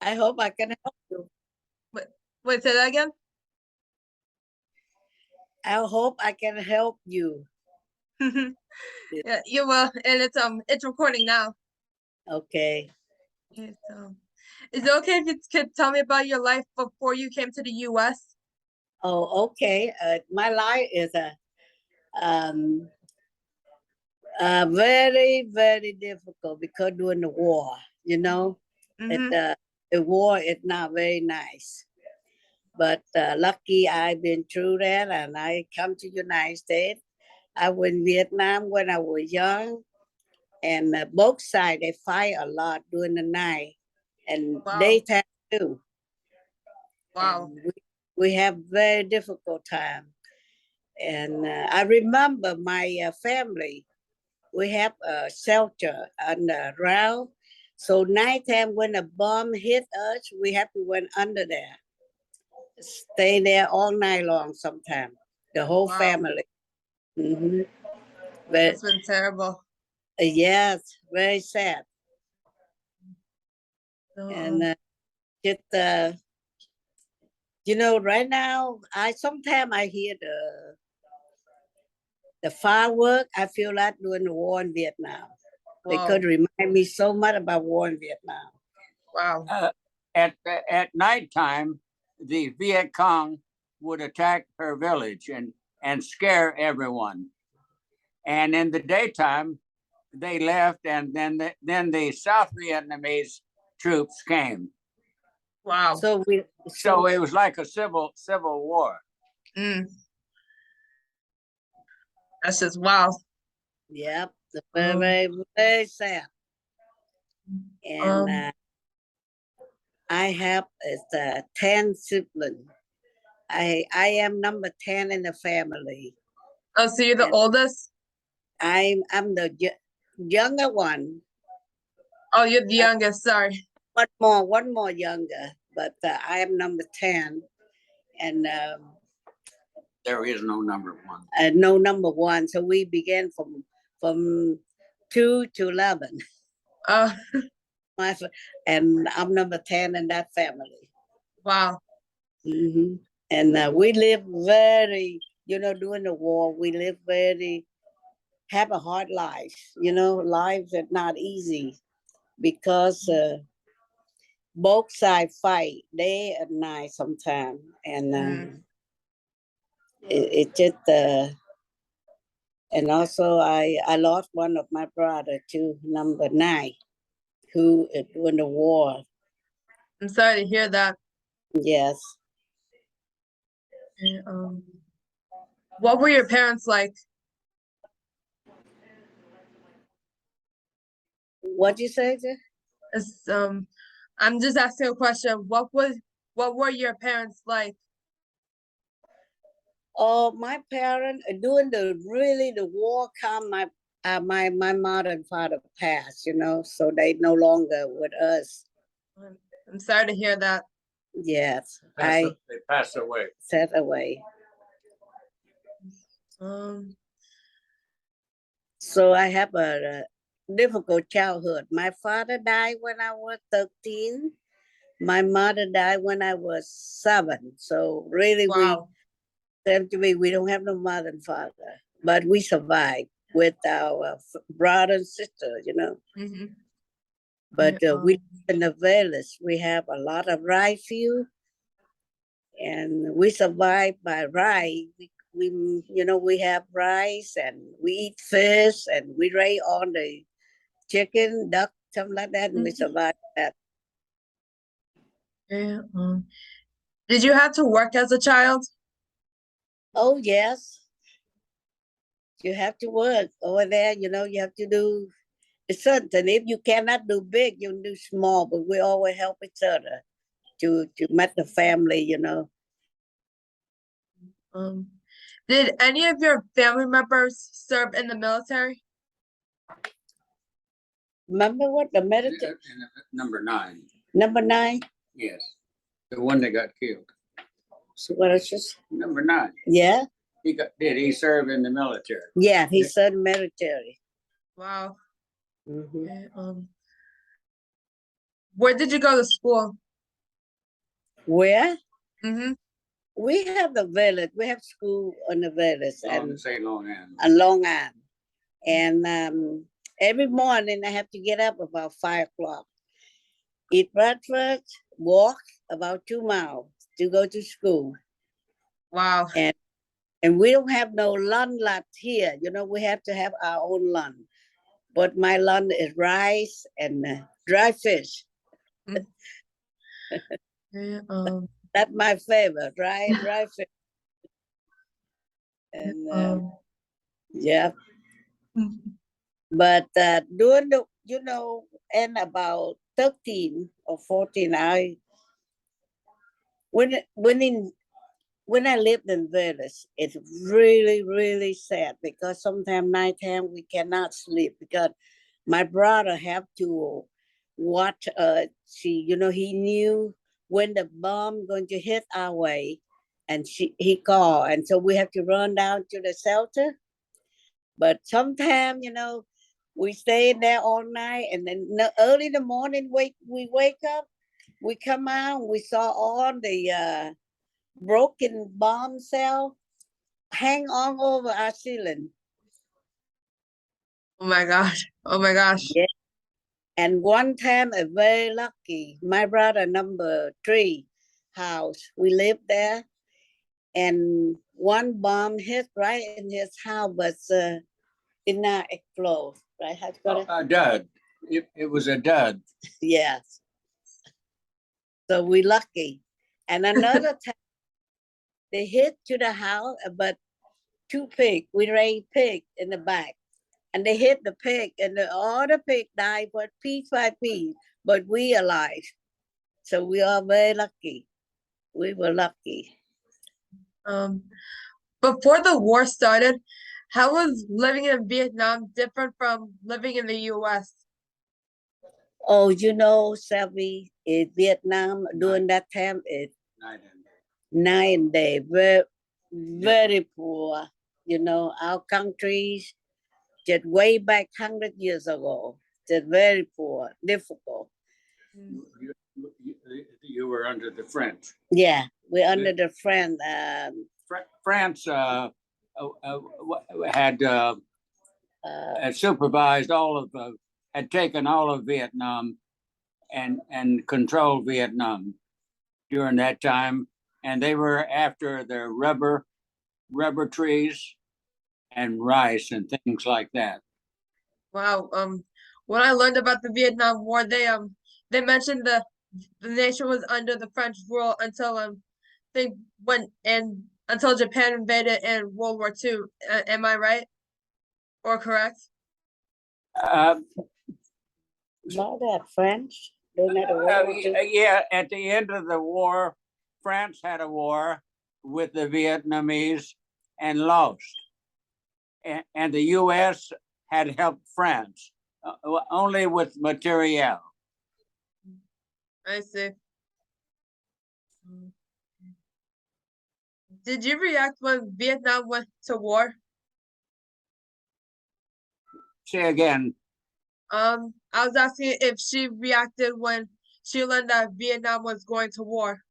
I hope I can help you. Wait, say that again? I hope I can help you. Yeah, you will, and it's recording now. Okay. Is it okay if you could tell me about your life before you came to the U.S.? Oh, okay. My life is um, very, very difficult because during the war, you know, Mm-hmm. the war is not very nice. But lucky I've been through that, and I come to United States. I went in Vietnam when I was young, and both sides they fight a lot during the night and Wow. daytime too. Wow. And we have very difficult time. And I remember my family. We have a shelter underground. So nighttime when a bomb hit us, we have to went under there, stay there all night long. Sometimes the whole Wow. family. Hmm. But That's been terrible. yes, very sad. So, And just you know, right now, I sometimes I hear the firework. I feel like during the war in Vietnam. They wow. could remind me so much about war in Vietnam. Wow. At nighttime, the Viet Cong would attack her village and scare everyone. And in the daytime, they left, and then the South Vietnamese troops came. Wow. So it was like a civil war. Mm. That's just wow. Yep, very, very, very sad. And I have 10 siblings. I am number 10 in the family. Oh, so you're the And oldest? I'm the younger one. Oh, you're the youngest. Sorry. One more younger, but I am number 10, and There is no number one. no number one. So we began from 2 to 11. Oh, And I'm number 10 in that family. wow. Hmm. And we live very, you know, during the war, we live very, have a hard life. You know, lives are not easy because both sides fight day and night sometimes. And it just, and also I lost one of my brother too, number 9, who during the war. I'm sorry to hear that. Yes. And, what were your parents like? What'd you say, sir? It's, I'm just asking a question. What were your parents like? Oh, my parents during the war come. My mother and father passed. You know, so they no longer with us. I'm sorry to hear that. Yes, They passed away. Set away. So I have a difficult childhood. My father died when I was 13. My mother died when I was 7. So really, Wow. we don't have no mother and father, but we survived with our brother and sister, you know. Mm-hmm. But we live in the village. We have a lot of rice field, and we survive by rice. We you know, we have rice and we eat fish and we raise on the chicken, duck, something like that, and we survive that. Yeah. Did you have to work as a child? Oh yes, you have to work over there. You know, you have to do something. If you cannot do big, you do small. But we always help each other to make the family. You know. Did any of your family members serve in the military? Remember what the military? Number 9. Number 9. Yes, the one that got killed. So what is this? Number 9. Yeah. Did he serve in the military? Yeah, he served military. Wow. Mm-hmm. Where did you go to school? Where? Mm-hmm. We have the village. We have school on the village and Say Long Island. Long Island. And every morning I have to get up about 5 o'clock, eat breakfast, walk about 2 miles to go to school. Wow. And we don't have no lunch lot here. You know, we have to have our own lunch. But my lunch is rice and dry fish. Yeah, That's my favorite, dry fish. And yeah, mhm. but during the, you know, and about 13 or 14, when I lived in Venice, it's really, really sad because sometimes nighttime we cannot sleep because my brother have to watch. See, you know, he knew when the bomb going to hit our way, and he called, and so we have to run down to the shelter. But sometimes, you know, we stay in there all night, and then early in the morning, we wake up, we come out, we saw all the broken bomb cell hang on over our ceiling. Oh my gosh. Oh my gosh. Yeah. And one time, I very lucky, my brother number 3 house, we lived there, and one bomb hit right in his house, but did not explode. Right? How to call it? A dud. It was a dud. Yes. So we lucky. And another time they hit to the house, but 2 pig. We raised pig in the back. And they hit the pig, and all the pig died, but piece by piece. But we alive. So we are very lucky. We were lucky. Um, before the war started, how was living in Vietnam different from living in the US? Oh, you know, Selby, in Vietnam during that time, it's Night and day. night and day, very, very poor. You know, our countries just way back 100 years ago, just very poor, difficult. You were under the French. Yeah, we're under the French. France had supervised all of had taken all of Vietnam and controlled Vietnam during that time, and they were after their rubber trees and rice and things like that. Wow. When I learned about the Vietnam War, they mentioned the nation was under the French rule until they went and until Japan invaded in World War II. Am I right or correct? Uh, Not that French. During that World War II. yeah, at the end of the war, France had a war with the Vietnamese and lost. And the U.S. had helped France only with materiel. I see. Did you react when Vietnam went to war? Say again. I was asking if she reacted when she learned that Vietnam was going to war.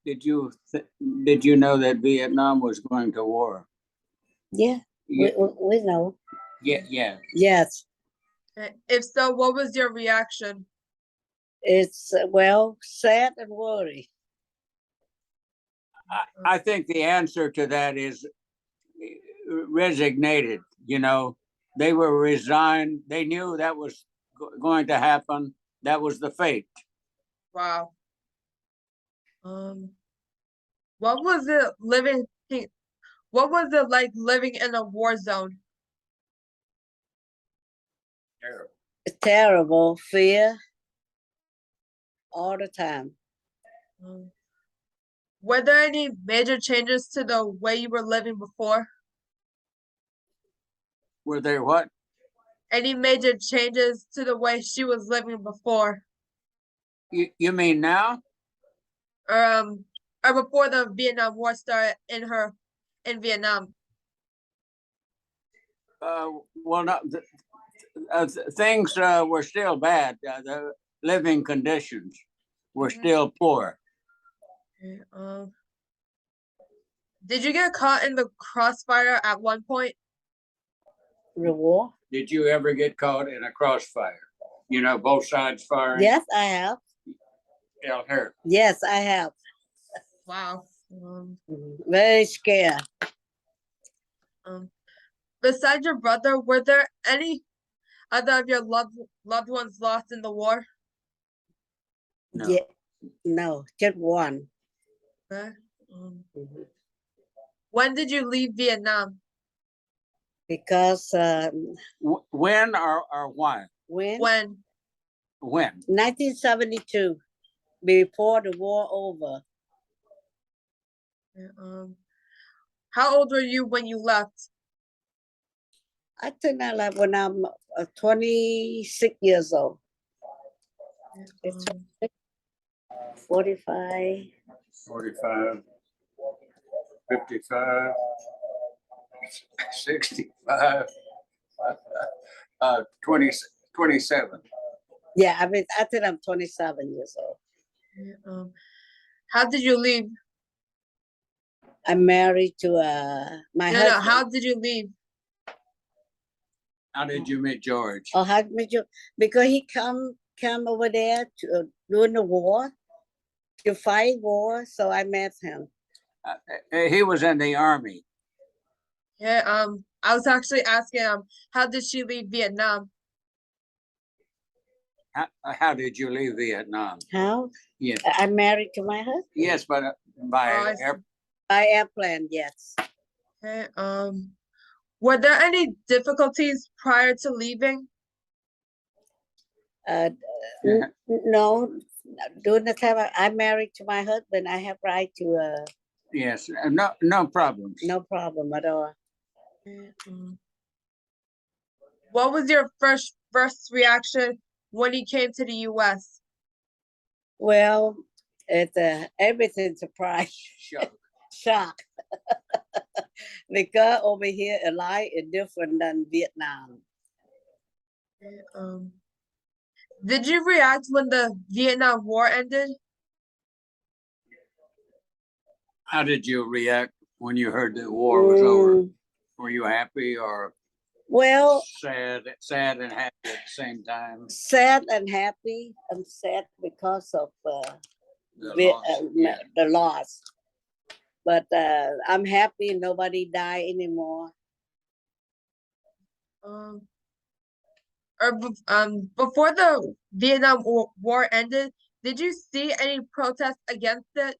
Did you did you know that Vietnam was going to war? Yeah, Yeah, we know. yeah. Yes, If so, what was your reaction? it's well, sad and worried. I think the answer to that is resignated. You know, they were resigned. They knew that was going to happen. That was the fate. Wow. What was it living? What was it like living in a war zone? Terrible. It's terrible, fear all the time. Um, were there any major changes to the way you were living before? Were there what? Any major changes to the way she was living before? You mean now? Or before the Vietnam War started in Vietnam? Well, no, things were still bad. The living conditions were Mhm. still poor. Okay, did you get caught in the crossfire at one point? The war? Did you ever get caught in a crossfire? You know, both sides firing? Yes, I have. Tell her. Yes, I have. Wow. Very scared. Besides your brother, were there any other of your loved ones lost in the war? No. Yeah, no, just one. Okay. Mhm. When did you leave Vietnam? Because When or why? when? When? When? 1972, before the war over. How old were you when you left? I think I left when I'm 26 years old. It's Um, 45. 45, 55, 65, 20, 27. Yeah, I think I'm 27 years old. how did you leave? I'm married to my No, husband. how did you leave? How did you meet George? Oh, how did you? Because he come over there to, during the war, to fight war, so I met him. He was in the army. Yeah, I was actually asking how did she leave Vietnam? How did you leave Vietnam? How? Yes. I'm married to my husband. Yes, but by By airplane, yes. Okay, were there any difficulties prior to leaving? No, during the time I'm married to my husband, I have right to. Yes, no problems. No problem at all. What was your first reaction when he came to the U.S.? Well, it's everything surprise. Shock. Because over here, a life is different than Vietnam. Did you react when the Vietnam War ended? How did you react when you heard the war was over? Were you happy or well, sad and happy at the same time? Sad and happy. I'm sad because of the loss. But I'm happy nobody died anymore. Before the Vietnam War ended, did you see any protests against it?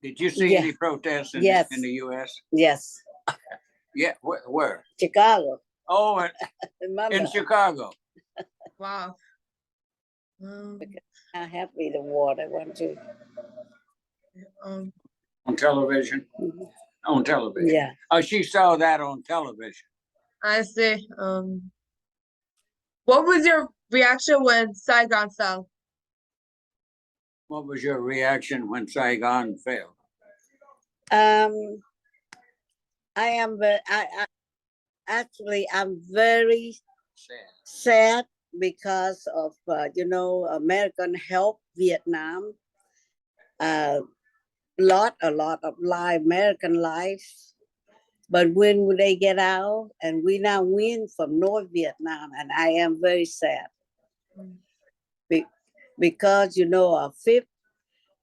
Did you see any protests in the U.S.? Yes. Yeah, where? Chicago. Oh, in Chicago. Wow. I'm happy the war they went to. On television? On television. Yeah. Oh, she saw that on television. I see. What was your reaction when Saigon fell? What was your reaction when Saigon fell? I am I'm very sad because of American help Vietnam. A lot of American lives. But when they get out and we now win from North Vietnam, and I am very sad. Because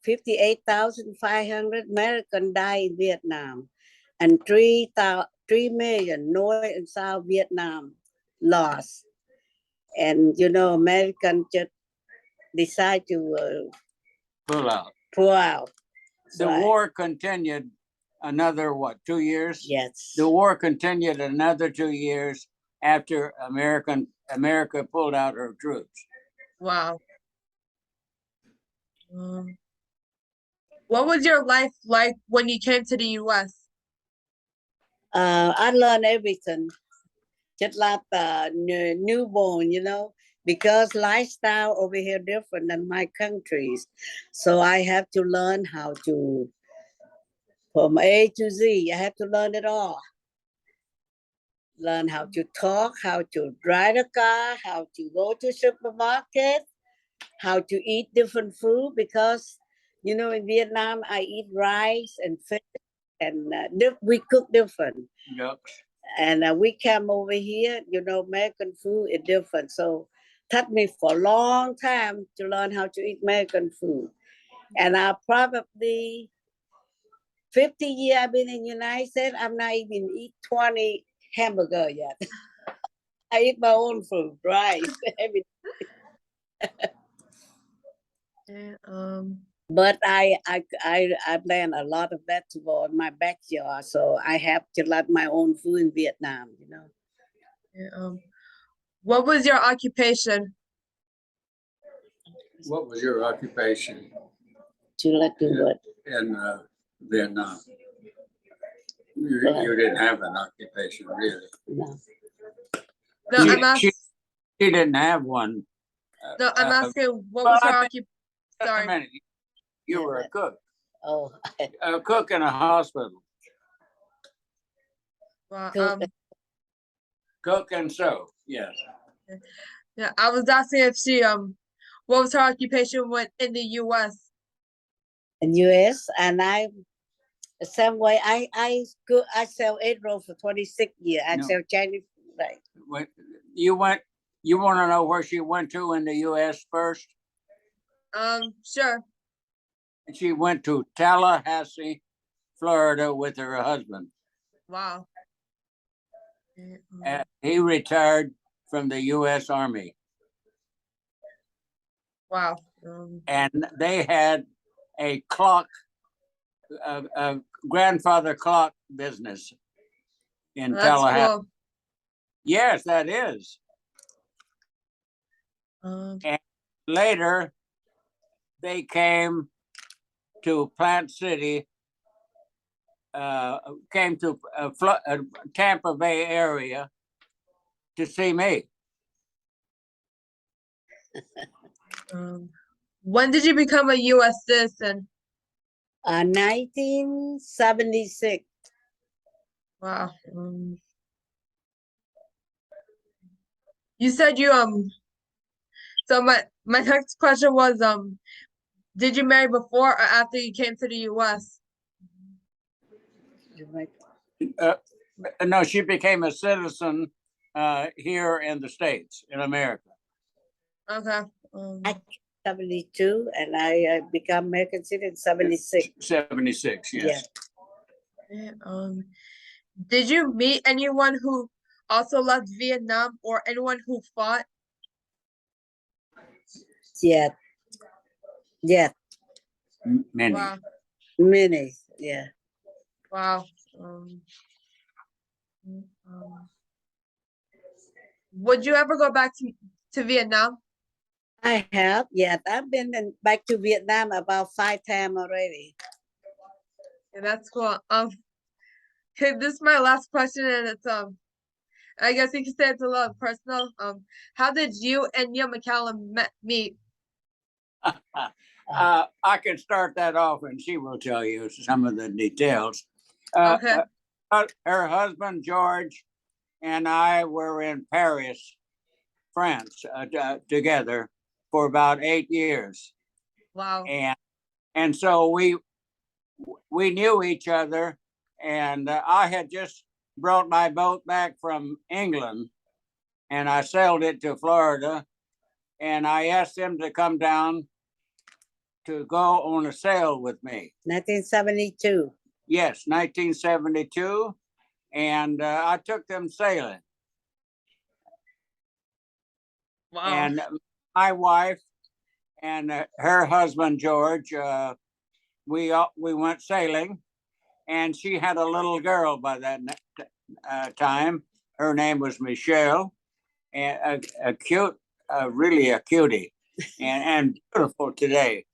58,500 Americans died in Vietnam, and 3 million North and South Vietnam lost. And Americans just decide to pull out. So the war continued another 2 years? Yes. The war continued another 2 years after America pulled out her troops. Wow. What was your life like when you came to the U.S.? I learned everything, just like the newborn, because lifestyle over here different than my countries. So I have to learn how to, from A to Z, I have to learn it all. Learn how to talk, how to drive a car, how to go to supermarket, how to eat different food because, you know, in Vietnam, I eat rice and fish and we cook different. Yep. And we come over here, you know, American food is different. So took me for a long time to learn how to eat American food. And I probably 50 years I've been in the United States, I'm not even eat 20 hamburger yet. I eat my own food, rice, everything. Yeah, But I plant a lot of vegetable in my backyard, so I have to let my own food in Vietnam, you know. yeah, what was your occupation? What was your occupation To let do what? in Vietnam? You didn't have an occupation, really. No. No, She- I'm asking. She didn't have one. No, I'm asking what well, was her I think- occupation? Just a Sorry. minute. You were a cook. Oh, A cook in a hospital. Well, Cook. Cook and sew. Yes. yeah, I was asking if she what was her occupation when in the U.S. in US, and I the same way I sell egg roll for 26 years. I No. sell Chinese food, right? When you went, you want to know where she went to in the U.S. first? Sure. She went to Tallahassee, Florida, with her husband. Wow. And he retired from the U.S. Army, Wow. and they had a clock, a grandfather clock business in That's Tallahassee. cool. Yes, that is. Um, Later, they came to Plant City, came to Tampa Bay area to see me. when did you become a U.S. citizen? 1976. Wow. You said you So my next question was did you marry before or after you came to the U.S.? No, she became a citizen here in the States, in America. Okay. 72, and I become American citizen 76. 76, yes. Yeah, did you meet anyone who also left Vietnam or anyone who fought? Yeah. Yeah. Many. Wow. Many. Yeah. Wow. Would you ever go back to Vietnam? I have. Yeah. I've been back to Vietnam about 5 times already. Yeah, that's cool. Okay, this is my last question, and it's I guess you could say it's a little personal. How did you and Neil McCallum meet? I can start that off and she will tell you some of the details. Okay. Her husband, George, and I were in Paris, France, together for about 8 years. Wow. And so we knew each other, and I had just brought my boat back from England, and I sailed it to Florida, and I asked him to come down to go on a sail with me. 1972. Yes, 1972, and I took them sailing. Wow. And my wife and her husband George, we went sailing, and she had a little girl by that time. Her name was Michelle, and a cute, really a cutie, and beautiful today.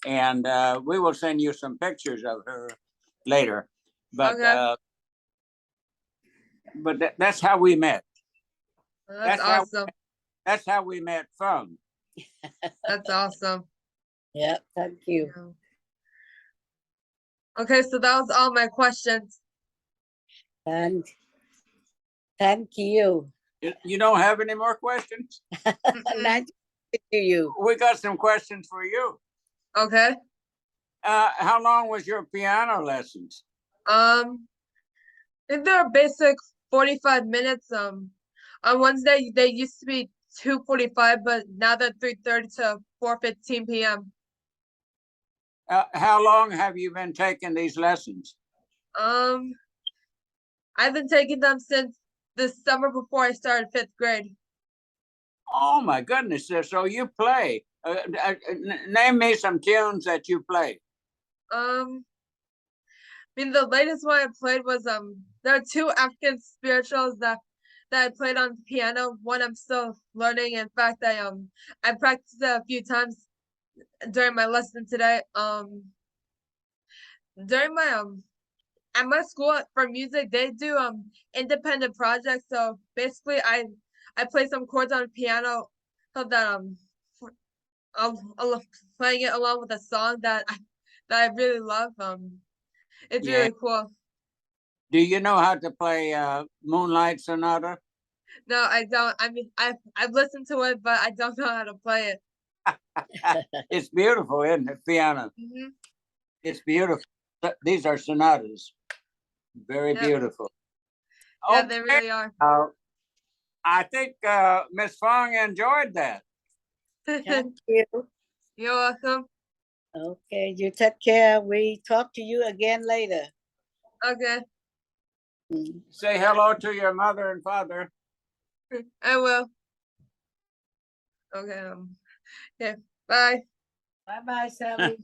And we will send you some pictures of her later. But Okay. That's how we met. That's awesome. That's how we met Phuong. That's awesome. Yeah. Thank you. Yeah. Okay, so that was all my questions. And thank you. You don't have any more questions? Mm-mm. to you. We got some questions for you. Okay. How long was your piano lessons? I think they're basic 45 minutes. On Wednesday they used to be 2:45, but now they're 3:30 to 4:15 p.m. How long have you been taking these lessons? Um, I've been taking them since the summer before I started 5th grade. Oh my goodness! So you play? Name me some tunes that you play. I mean, the latest one I played was there are two African spirituals that I played on piano. One I'm still learning. In fact, I practiced it a few times during my lesson today. During my at my school for music, they do independent projects. So basically, I play some chords on piano so that I'll playing it along with a song that I really love. It's Yeah. really cool. Do you know how to play Moonlight Sonata? No, I don't. I mean, I've listened to it, but I don't know how to play it. It's beautiful, isn't it? Piano. Hmm. It's beautiful. These are sonatas. Very Yep. beautiful. Yeah, they really are. I think Ms.Phuong enjoyed that. Thank you. You're welcome. Okay, you take care. We talk to you again later. Okay, Say hello to your mother and father. I will. Okay. Okay. Bye. Bye bye, Sally.